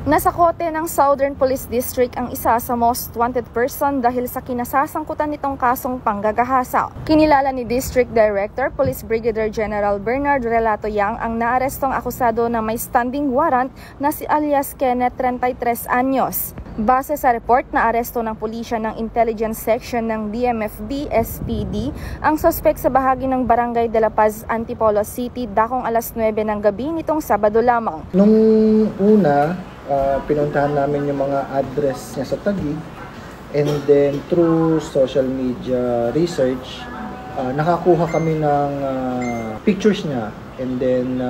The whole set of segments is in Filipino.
Nasa kote ng Southern Police District ang isa sa most wanted person dahil sa kinasasangkutan nitong kasong panggagahasa. Kinilala ni District Director Police Brigadier General Bernard Relato Yang ang naarestong akusado na may standing warrant na si alias Kenneth, 33 anyos. Base sa report na aresto ng pulisya ng Intelligence Section ng DMFD-SPD, ang sospek sa bahagi ng Barangay de la Paz, Antipolo City, dakong alas 9 ng gabi nitong Sabado lamang. Nung una, pinuntahan namin yung mga address niya sa Taguig, and then through social media research, nakakuha kami ng pictures niya, and then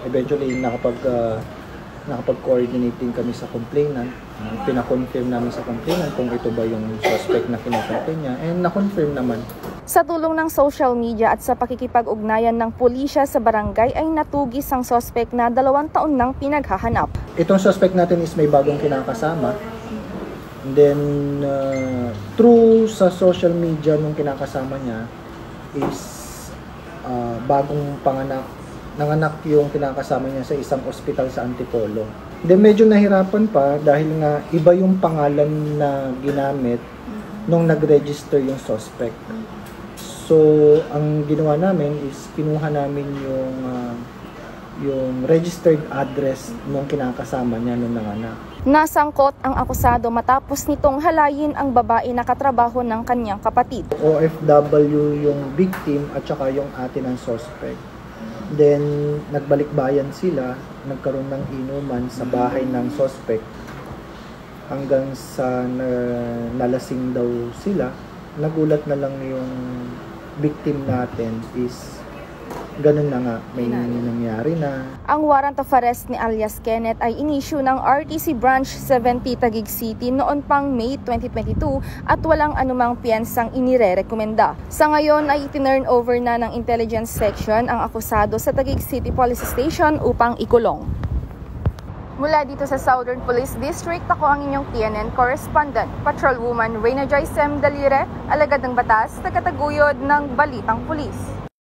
eventually nakapag-coordinating kami sa complainant. Pina-confirm namin sa complainant kung ito ba yung suspect na kinakampay niya, and na-confirm naman. Sa tulong ng social media at sa pakikipag-ugnayan ng pulisya sa barangay ay natugis ang suspect na 2 taon nang pinaghahanap. Itong suspect natin is may bagong kinakasama. And then through sa social media nung kinakasama niya is bagong nanganak yung kinakasama niya sa isang ospital sa Antipolo. Then medyo nahirapan pa dahil nga iba yung pangalan na ginamit nung nag-register yung suspect. So, ang ginawa namin is kinuha namin yung registered address nung kinakasama niya nung nanganak. Nasangkot ang akusado matapos nitong halayin ang babae na katrabaho ng kanyang kapatid. OFW yung victim at saka yung ate ng suspect. Then, nagbalik-bayan sila, nagkaroon ng inuman sa bahay ng suspect hanggang sa nalasing daw sila. Nagulat na lang yung victim natin is ganun na nga, may nangyari na. Ang warrant of arrest ni alias Kenneth ay inisyu ng RTC Branch 70 Taguig City noon pang May 2022 at walang anumang piyensang inirerekomenda. Sa ngayon ay itinurn over na ng Intelligence Section ang akusado sa Taguig City Police Station upang ikulong. Mula dito sa Southern Police District, ako ang inyong TNN correspondent, Patrolwoman Reyna Joyce M. Dalire, alagad ng batas, tagataguyod ng Balitang Pulis.